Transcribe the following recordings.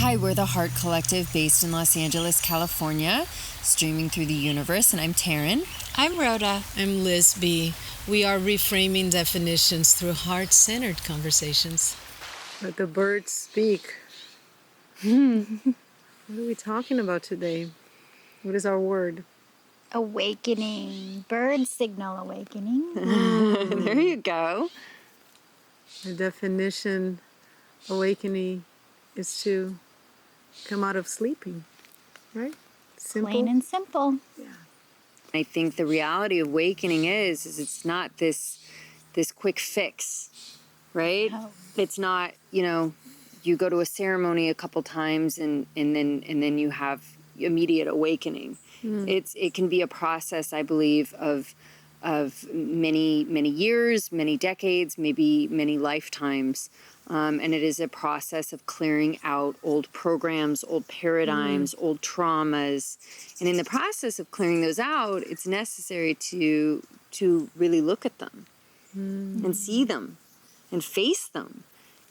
Hi, we're the Heart Collective based in Los Angeles, California, streaming through the universe, and I'm Taryn. I'm Rhoda. I'm Liz B. We are reframing definitions through heart-centered conversations. Let the birds speak. What are we talking about today? What is our word? Awakening. Bird signal awakening. There you go. The definition, awakening, is to come out of sleeping, right? Simple. Plain and simple. Yeah. I think the reality of awakening is it's not this quick fix, right? No. It's not, you go to a ceremony a couple times and then you have immediate awakening. It can be a process, I believe, of many years, many decades, maybe many lifetimes. And it is a process of clearing out old programs, old paradigms, old traumas. And in the process of clearing those out, it's necessary to really look at them and see them and face them.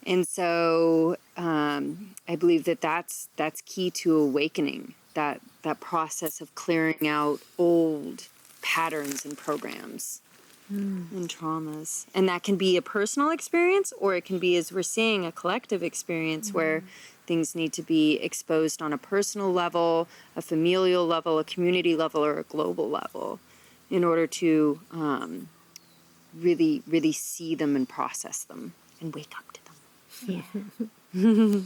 And so I believe that's key to awakening, that process of clearing out old patterns and programs and traumas. And that can be a personal experience, or it can be, as we're seeing, a collective experience where things need to be exposed on a personal level, a familial level, a community level, or a global level in order to really see them and process them and wake up to them. Yeah.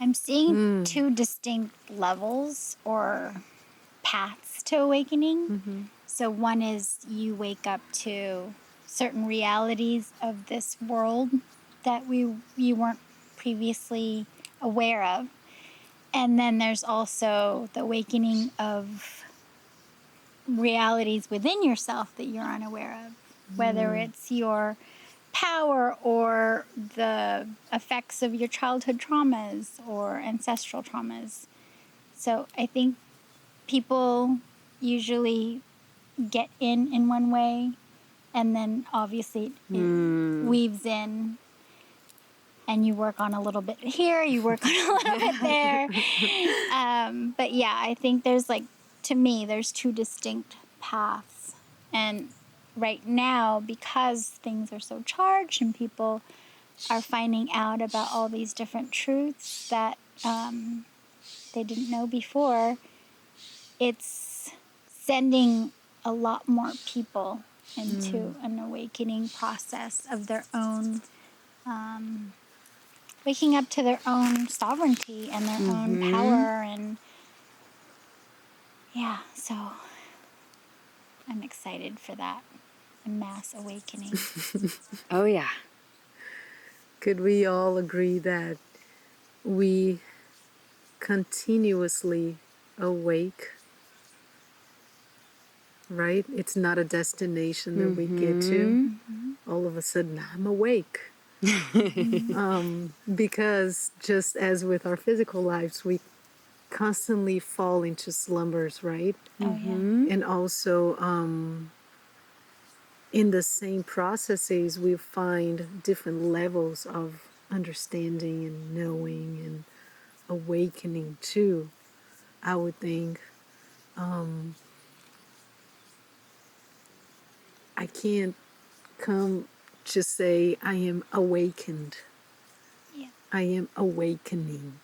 I'm seeing two distinct levels or paths to awakening. So one is you wake up to certain realities of this world that you weren't previously aware of. And then there's also the awakening of realities within yourself that you're unaware of, whether it's your power or the effects of your childhood traumas or ancestral traumas. So I think people usually get in one way, and then obviously it weaves in, and you work on a little bit here, you work on a little bit there. But yeah, I think to me, there's two distinct paths. And right now, because things are so charged and people are finding out about all these different truths that they didn't know before, it's sending a lot more people into an awakening process of their own, waking up to their own sovereignty and their own power. And yeah, so I'm excited for that mass awakening. Oh, yeah. Could we all agree that we continuously awake? Right? It's not a destination that we get to. All of a sudden, I'm awake. Because just as with our physical lives, we constantly fall into slumbers, right? Oh, yeah. And also, in the same processes, we find different levels of understanding and knowing and awakening too, I would think. I can't come to say I am awakened. Yeah. I am awakening.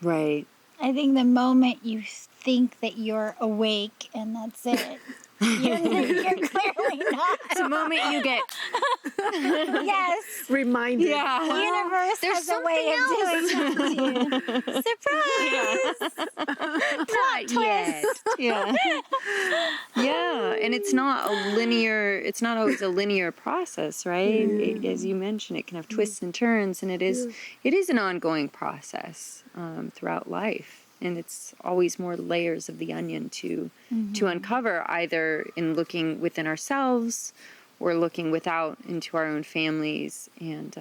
Right. I think the moment you think that you're awake and that's it, you're clearly not. It's the moment you get, Yes. Reminded. yeah. The universe has a way of doing that to you. Surprise! Plot twist! Yeah. Yeah. And it's not always a linear process, right? As you mentioned, it can have twists and turns, and it is an ongoing process throughout life. And it's always more layers of the onion to uncover, either in looking within ourselves or looking without into our own families and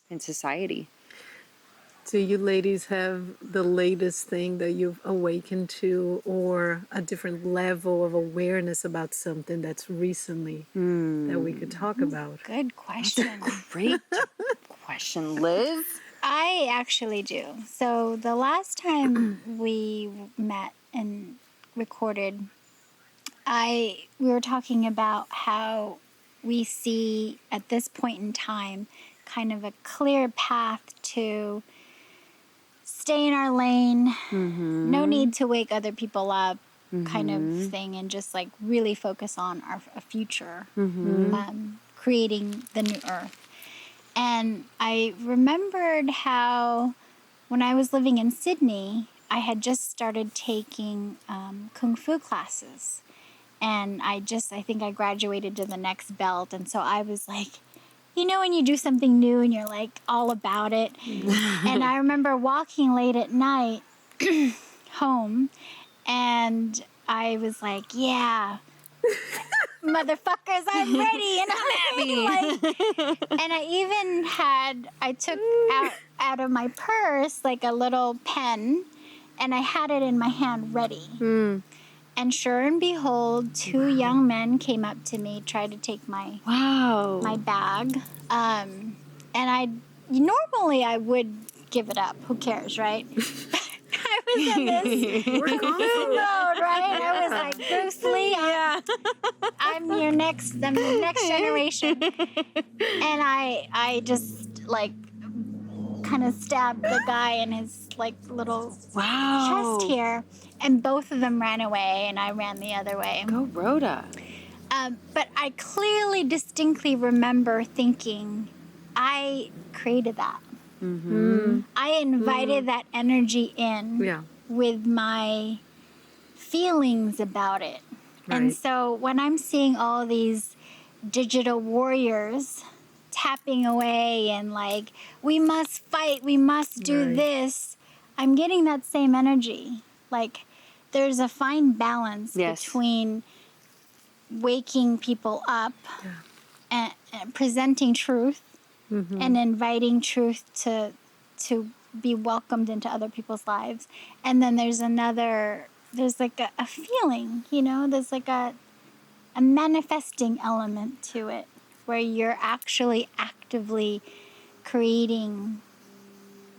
in society. Do you ladies have the latest thing that you've awakened to, or a different level of awareness about something that's recently that we could talk about? Good question. Great question, Liz. I actually do. So the last time we met and recorded, we were talking about how we see at this point in time kind of a clear path to stay in our lane, no need to wake other people up, kind of thing, and just like really focus on a future, creating the new earth. And I remembered how when I was living in Sydney, I had just started taking Kung Fu classes. And I think I graduated to the next belt. And so I was like, you know, when you do something new and you're like all about it. And I remember walking late at night home, and I was like, yeah, motherfuckers, I'm ready and I'm happy. And I took out of my purse like a little pen, and I had it in my hand ready. And sure and behold, two young men came up to me, tried to take my bag. And normally I would give it up. Who cares, right? I was in this mood mode, right? I was like, Bruce Lee, I'm the next generation. And I just like kind of stabbed the guy in his like little chest here, and both of them ran away, and I ran the other way. Go Rhoda. But I clearly, distinctly remember thinking, I created that. I invited that energy in with my feelings about it. Right. And so when I'm seeing all these digital warriors tapping away and like, we must fight, we must do this, I'm getting that same energy. Like, there's a fine balance between waking people up and presenting truth and inviting truth to be welcomed into other people's lives. And then there's like a feeling, you know, there's like a manifesting element to it where you're actually actively creating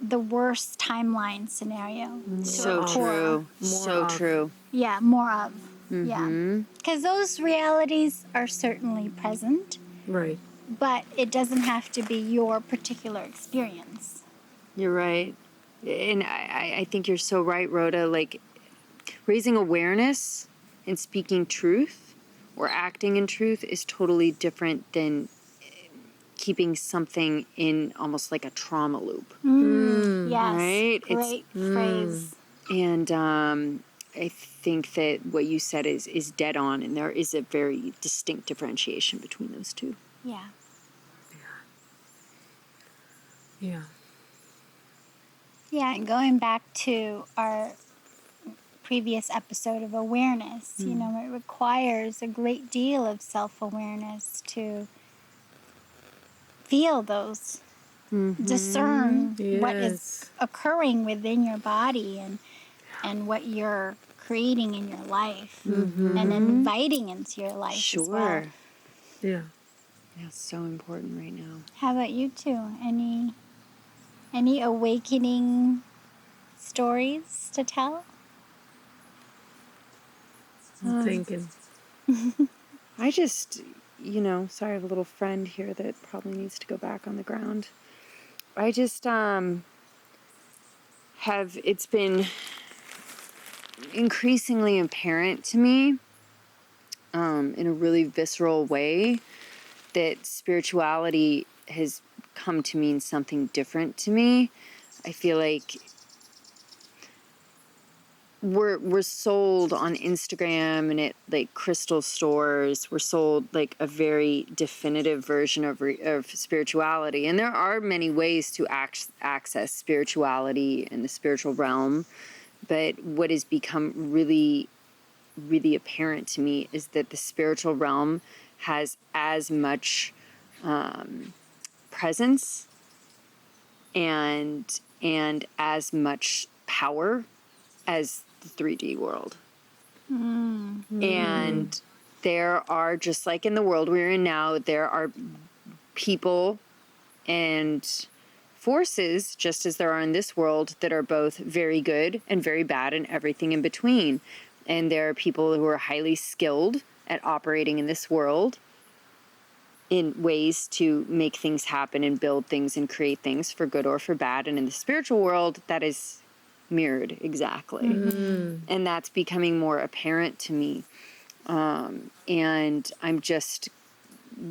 the worst timeline scenario. So true. So true. Yeah, more of. Yeah. Because those realities are certainly present. Right. But it doesn't have to be your particular experience. You're right. And I think you're so right, Rhoda. Like, raising awareness and speaking truth or acting in truth is totally different than keeping something in almost like a trauma loop. Yes. Right? Great phrase. And I think that what you said is dead on, and there is a very distinct differentiation between those two. Yeah. Yeah. Yeah, and going back to our previous episode of awareness, you know, it requires a great deal of self-awareness to feel those, discern what is occurring within your body and what you're creating in your life and inviting into your life as well. Yeah. Yeah, it's so important right now. How about you two? Any awakening stories to tell? I'm thinking. I just, sorry, I have a little friend here that probably needs to go back on the ground. I just it's been increasingly apparent to me in a really visceral way that spirituality has come to mean something different to me. I feel like we're sold on Instagram and at like crystal stores. We're sold like a very definitive version of spirituality, and there are many ways to access spirituality in the spiritual realm. But what has become really, really apparent to me is that the spiritual realm has as much presence and as much power as the 3D world. And there are, just like in the world we're in now, there are people and forces, just as there are in this world, that are both very good and very bad and everything in between. And there are people who are highly skilled at operating in this world in ways to make things happen and build things and create things for good or for bad. And in the spiritual world, that is mirrored exactly. And that's becoming more apparent to me. And I'm just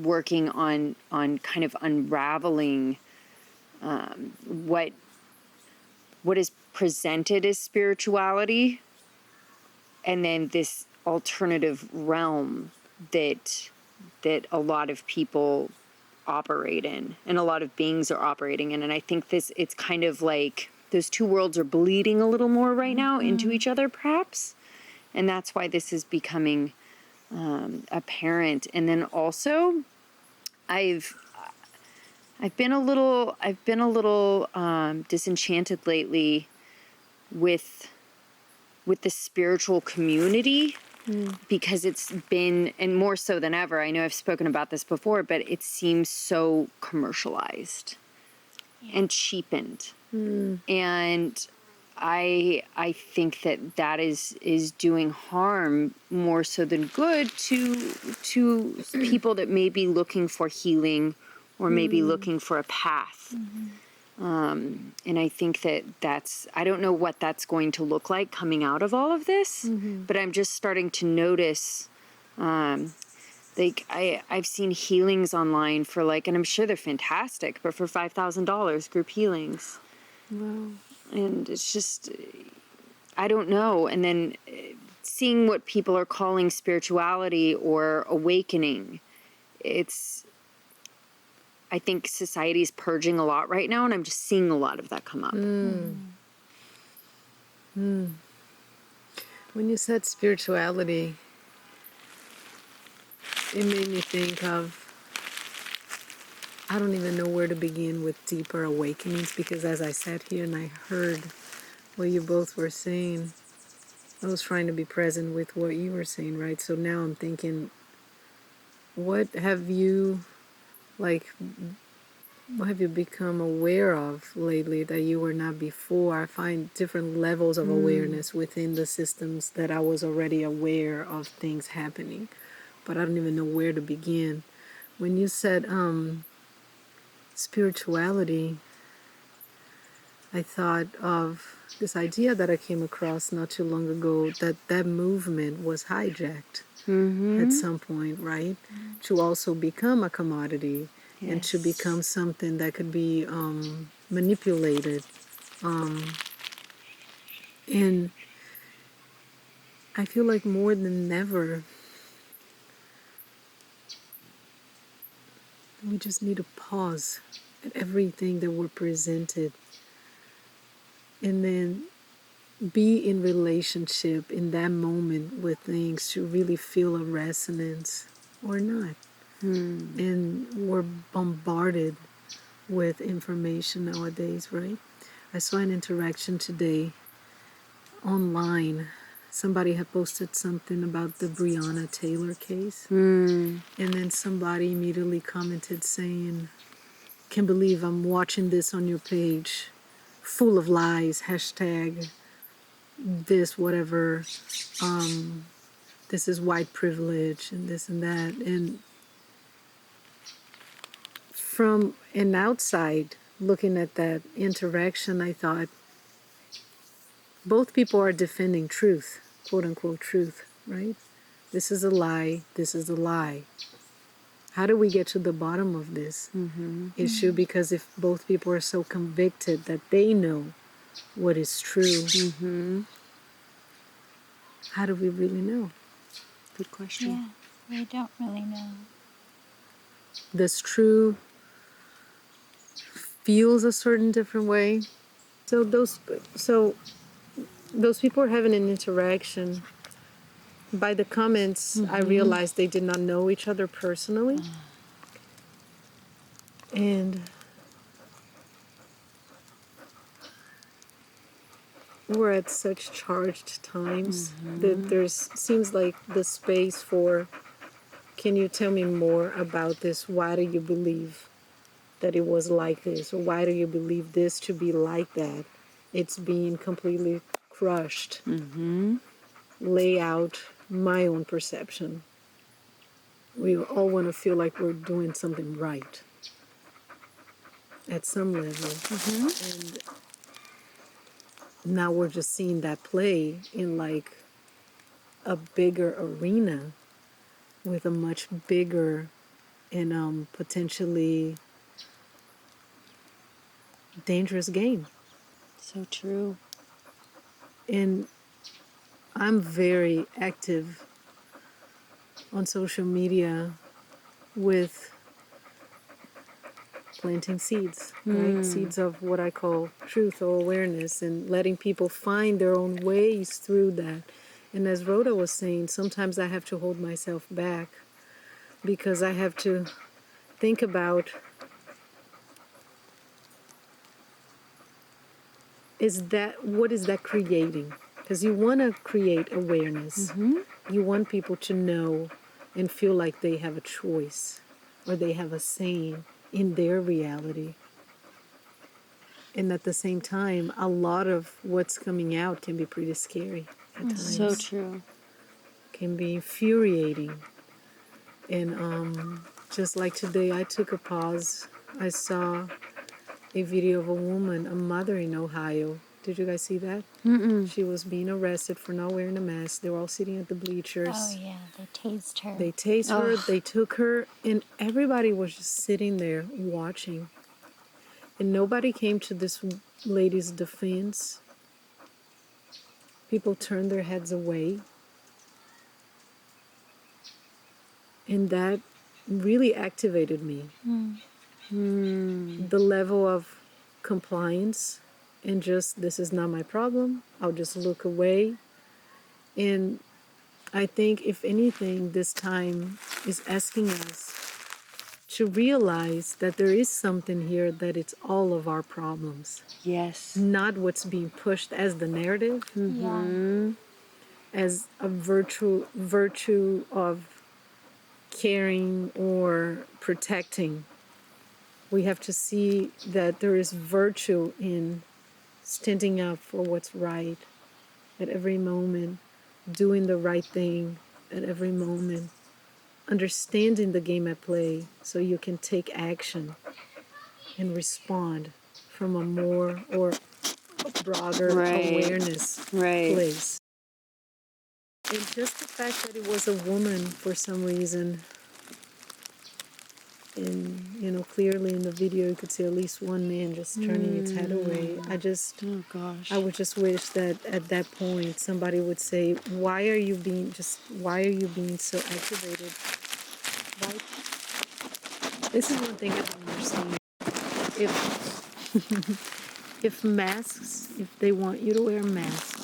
working on kind of unraveling what is presented as spirituality, and then this alternative realm that a lot of people operate in, and a lot of beings are operating in. And I think it's kind of like those two worlds are bleeding a little more right now into each other, perhaps. And that's why this is becoming apparent. And then also, I've been a little disenchanted lately with the spiritual community, because it's been, and more so than ever, I know I've spoken about this before, but it seems so commercialized and cheapened. And I think that is doing harm more so than good to people that may be looking for healing or maybe looking for a path. And I think that's, I don't know what that's going to look like coming out of all of this, but I'm just starting to notice, like I've seen healings online for like, and I'm sure they're fantastic, but for $5,000 group healings. Wow. And it's just, I don't know. And then seeing what people are calling spirituality or awakening, I think society's purging a lot right now, and I'm just seeing a lot of that come up. When you said spirituality, it made me think of, I don't even know where to begin with deeper awakenings, because as I sat here and I heard what you both were saying, I was trying to be present with what you were saying, right? So now I'm thinking, what have you become aware of lately that you were not before? I find different levels of awareness within the systems that I was already aware of things happening, but I don't even know where to begin. When you said spirituality, I thought of this idea that I came across not too long ago, that movement was hijacked at some point, right? To also become a commodity. Yes. And to become something that could be manipulated. And I feel like more than ever, we just need to pause at everything that we're presented, and then be in relationship in that moment with things to really feel a resonance or not. And we're bombarded with information nowadays, right? I saw an interaction today online. Somebody had posted something about the Breonna Taylor case. And then somebody immediately commented saying, "Can't believe I'm watching this on your page. Full of lies, hashtag this, whatever. This is white privilege and this and that." And from an outside looking at that interaction, I thought, both people are defending truth, quote unquote truth, right? This is a lie, this is a lie. How do we get to the bottom of this issue? Because if both people are so convicted that they know what is true, how do we really know? Good question. Yeah, we don't really know. Does true feels a certain different way? So those people are having an interaction. By the comments, I realized they did not know each other personally. And we're at such charged times that seems like the space for, can you tell me more about this? Why do you believe that it was like this, or why do you believe this to be like that? It's being completely crushed. Lay out my own perception. We all want to feel like we're doing something right at some level. And now we're just seeing that play in like a bigger arena with a much bigger and potentially dangerous game. So true. And I'm very active on social media with planting seeds, right? Seeds of what I call truth or awareness, and letting people find their own ways through that. And as Rhoda was saying, sometimes I have to hold myself back because I have to think about, what is that creating? Because you want to create awareness. You want people to know and feel like they have a choice or they have a saying in their reality. And at the same time, a lot of what's coming out can be pretty scary at times. So true. Can be infuriating. And just like today, I took a pause. I saw a video of a woman, a mother in Ohio. Did you guys see that? She was being arrested for not wearing a mask. They were all sitting at the bleachers. Oh, yeah, they tased her. They tased her, they took her, and everybody was just sitting there watching. And nobody came to this lady's defense. People turned their heads away. And that really activated me. The level of compliance and just, this is not my problem. I'll just look away. And I think, if anything, this time is asking us to realize that there is something here, that it's all of our problems. Yes. Not what's being pushed as the narrative, Yeah. as a virtue of caring or protecting. We have to see that there is virtue in standing up for what's right at every moment, doing the right thing at every moment, understanding the game at play so you can take action and respond from a more or a broader awareness place. And just the fact that it was a woman for some reason, and clearly in the video you could see at least one man just turning its head away. I would just wish that at that point somebody would say, why are you being so activated? Why? This is one thing I don't understand. If they want you to wear a mask,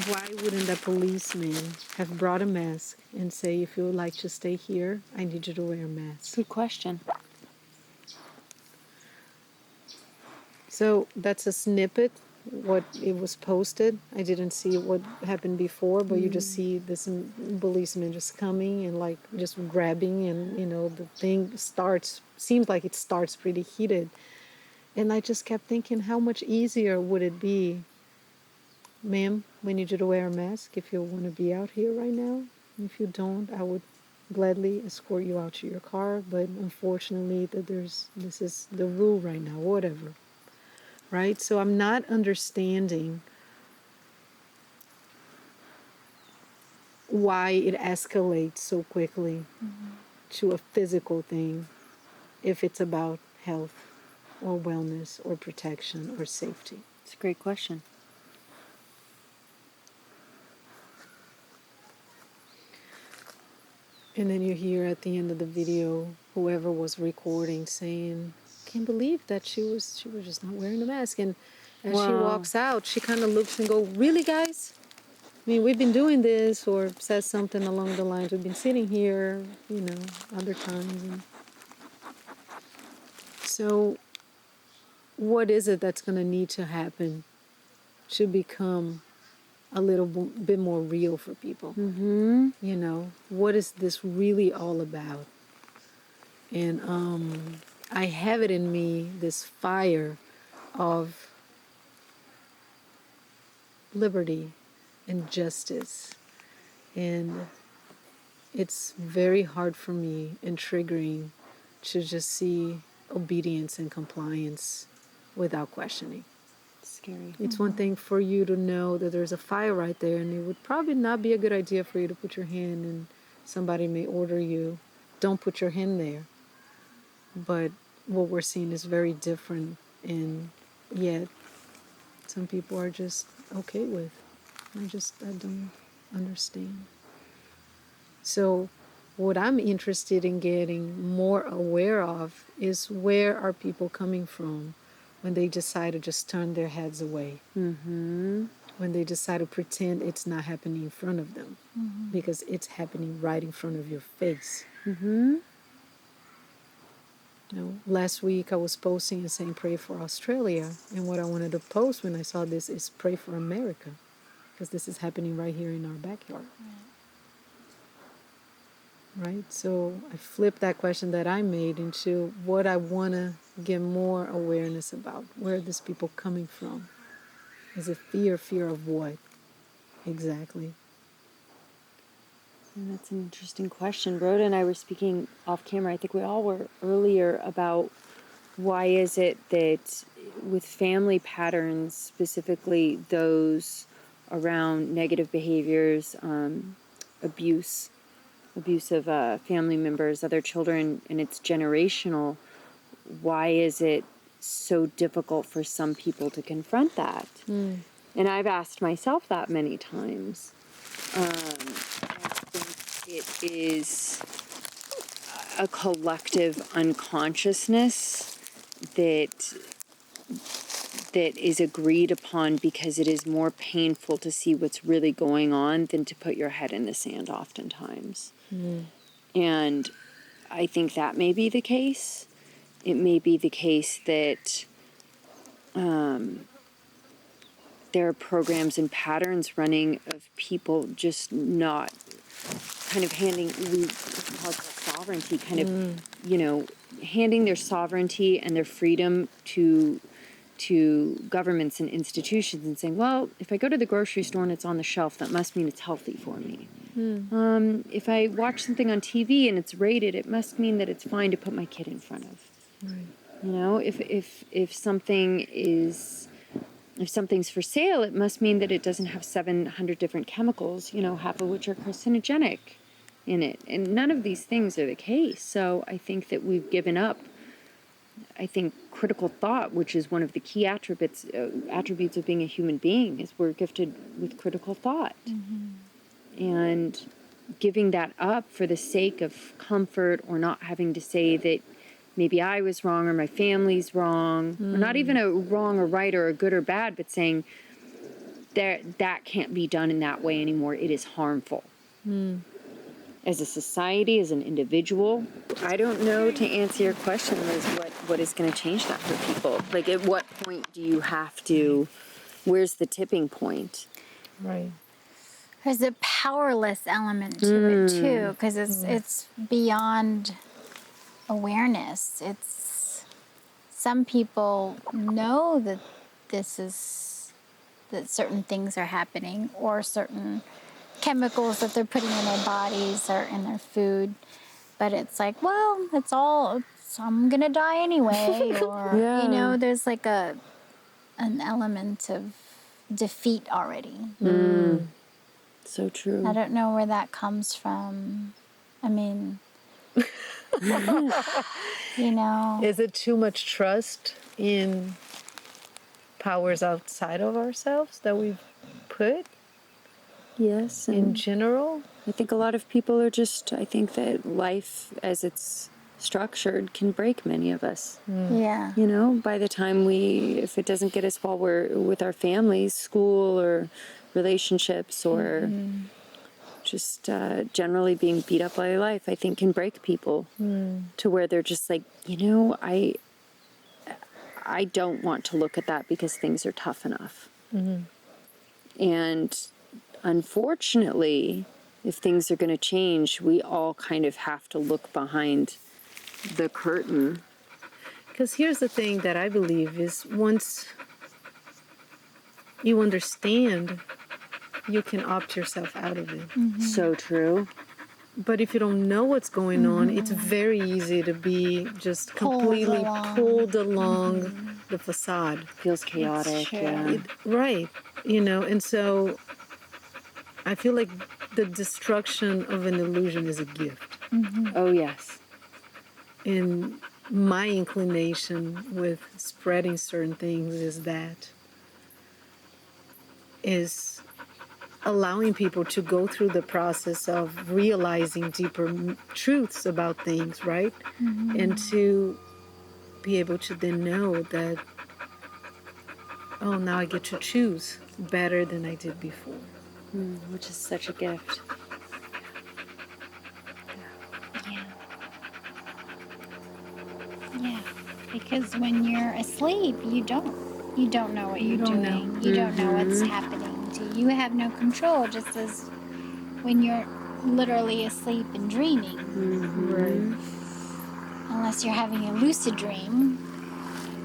why wouldn't that policeman have brought a mask and say, if you would like to stay here, I need you to wear a mask? Good question. So that's a snippet, what it was posted. I didn't see what happened before, but you just see this policeman just coming and like just grabbing, and the thing seems like it starts pretty heated. And I just kept thinking, how much easier would it be, ma'am, we need you to wear a mask if you want to be out here right now. If you don't, I would gladly escort you out to your car, but unfortunately this is the rule right now, whatever. Right? So I'm not understanding why it escalates so quickly to a physical thing if it's about health or wellness or protection or safety. It's a great question. And then you hear at the end of the video, whoever was recording saying, can't believe that she was just not wearing a mask. And as she walks out, she kind of looks and go, really, guys? I mean, we've been doing this, or says something along the lines, we've been sitting here, other times. And so what is it that's going to need to happen to become a little bit more real for people? What is this really all about? And I have it in me, this fire of liberty and justice. And it's very hard for me and triggering to just see obedience and compliance without questioning. Scary. It's one thing for you to know that there's a fire right there, and it would probably not be a good idea for you to put your hand, and somebody may order you, don't put your hand there. But what we're seeing is very different, and yet some people are just okay with. I don't understand. So what I'm interested in getting more aware of is, where are people coming from when they decide to just turn their heads away? Mm-hmm. When they decide to pretend it's not happening in front of them, because it's happening right in front of your face. Mm-hmm. Last week I was posting and saying pray for Australia, and what I wanted to post when I saw this is pray for America, because this is happening right here in our backyard. Right? So I flipped that question that I made into what I want to get more awareness about. Where are these people coming from? Is it fear? Fear of what exactly? And that's an interesting question. Rhoda and I were speaking off camera, I think we all were earlier, about why is it that with family patterns, specifically those around negative behaviors, abuse of family members, other children, and it's generational, why is it so difficult for some people to confront that? And I've asked myself that many times. I think it is a collective unconsciousness that is agreed upon because it is more painful to see what's really going on than to put your head in the sand oftentimes. And I think that may be the case. It may be the case that there are programs and patterns running of people just not kind of handing sovereignty, kind of, handing their sovereignty and their freedom to governments and institutions and saying, well, if I go to the grocery store and it's on the shelf, that must mean it's healthy for me. If I watch something on TV and it's rated, it must mean that it's fine to put my kid in front of. Right. If something's for sale, it must mean that it doesn't have 700 different chemicals, half of which are carcinogenic in it. And none of these things are the case. So I think that we've given up, critical thought, which is one of the key attributes of being a human being, is we're gifted with critical thought. And giving that up for the sake of comfort, or not having to say that maybe I was wrong or my family's wrong, or not even a wrong or right or a good or bad, but saying that can't be done in that way anymore. It is harmful. As a society, as an individual, I don't know, to answer your question, Liz, what is going to change that for people? Like, at what point do you have to, where's the tipping point? Right. There's a powerless element to it too, because it's beyond awareness. It's, some people know that that certain things are happening, or certain chemicals that they're putting in their bodies or in their food, but it's like, well, I'm gonna die anyway, or there's like an element of defeat already. So true. I don't know where that comes from. I mean, Is it too much trust in powers outside of ourselves that we've put Yes. in general? I think a lot of people are I think that life as it's structured can break many of us. yeah. By the time if it doesn't get us while we're with our families, school or relationships, or just generally being beat up by life, I think can break people to where they're just like, I don't want to look at that because things are tough enough. And unfortunately, if things are going to change, we all kind of have to look behind the curtain. Because here's the thing that I believe is once you understand, you can opt yourself out of it. So true. But if you don't know what's going on, it's very easy to be just completely pulled along the facade. Feels chaotic. true. Yeah. Right. And so I feel like the destruction of an illusion is a gift. Oh yes. And my inclination with spreading certain things is allowing people to go through the process of realizing deeper truths about things, right? And to be able to then know that, oh, now I get to choose better than I did before. Which is such a gift. Yeah. Yeah. Because when you're asleep, you don't know what you're don't know. doing. You don't know what's happening to you. You have no control, just as when you're literally asleep and dreaming. Right. Unless you're having a lucid dream.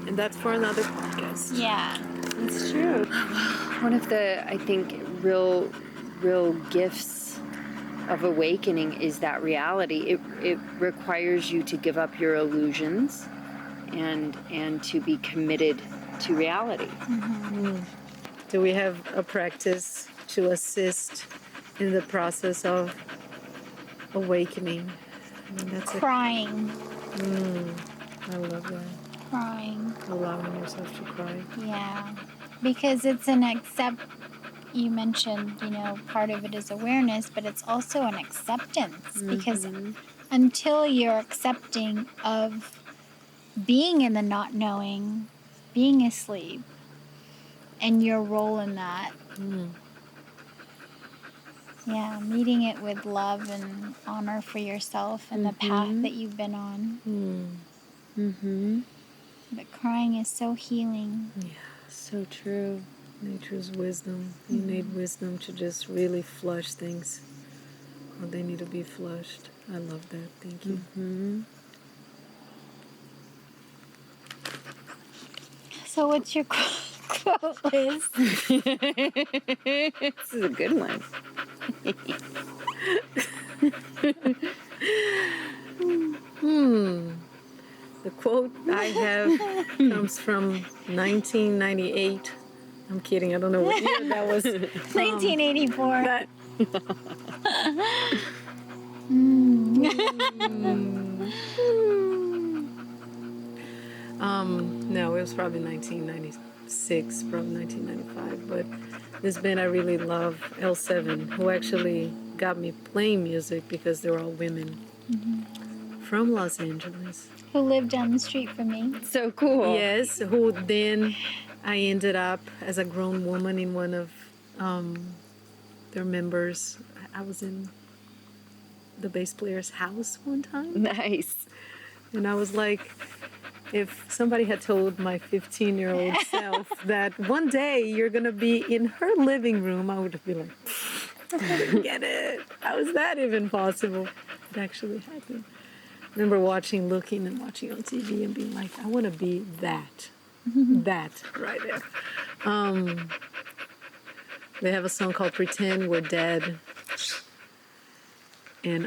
And that's for another podcast. Yeah. It's true. One of the, I think, real gifts of awakening is that reality. It requires you to give up your illusions and to be committed to reality. Do we have a practice to assist in the process of awakening? That's Crying. I love that. Crying. Allowing yourself to cry. Yeah. Because it's you mentioned, part of it is awareness, but it's also an acceptance. Because until you're accepting of being in the not knowing, being asleep, and your role in that, yeah, meeting it with love and honor for yourself and the path that you've been on. But crying is so healing. Yeah. So true. Nature's wisdom. You need wisdom to just really flush things. Or they need to be flushed. I love that. Thank you. So what's your quote, Liz? This is a good one. The quote I have comes from 1998. I'm kidding. I don't know what year that was. 1984. That, no, it was probably 1996, probably 1995. But this band I really love, L7, who actually got me playing music because they're all women from Los Angeles. Who lived down the street from me. So cool. Yes, who then I ended up as a grown woman in one of their members. I was in the bass player's house one time. Nice. And I was like, if somebody had told my 15-year-old self that one day you're going to be in her living room, I would have been like, forget it. How is that even possible? It actually happened. I remember looking and watching on TV and being like, I want to be that. That right there. They have a song called Pretend We're Dead. And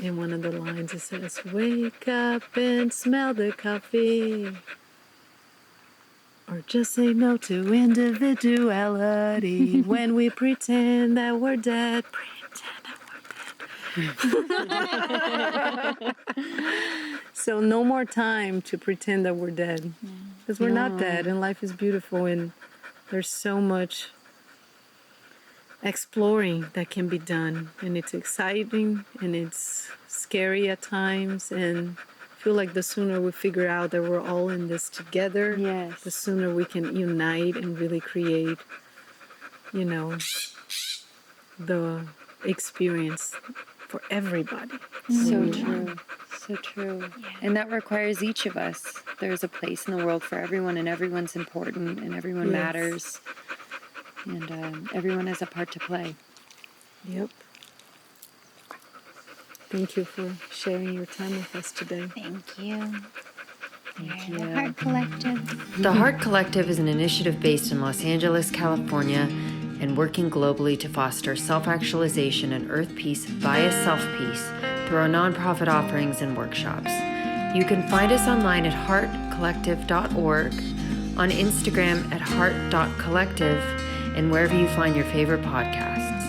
in one of the lines it says, wake up and smell the coffee. Or just say no to individuality when we pretend that we're dead. Pretend that we're dead. So no more time to pretend that we're dead. Because we're not dead and life is beautiful and there's so much exploring that can be done. And it's exciting and it's scary at times. And I feel like the sooner we figure out that we're all in this together, Yes. the sooner we can unite and really create, the experience for everybody. So true. So true. And that requires each of us. There's a place in the world for everyone, and everyone's important, and everyone Yes. matters. And everyone has a part to play. Yep. Thank you for sharing your time with us today. Thank you. Thank The you. Heart Collective. The Heart Collective is an initiative based in Los Angeles, California, and working globally to foster self-actualization and earth peace via self-peace through our nonprofit offerings and workshops. You can find us online at heartcollective.org, on Instagram at heart.collective, and wherever you find your favorite podcasts.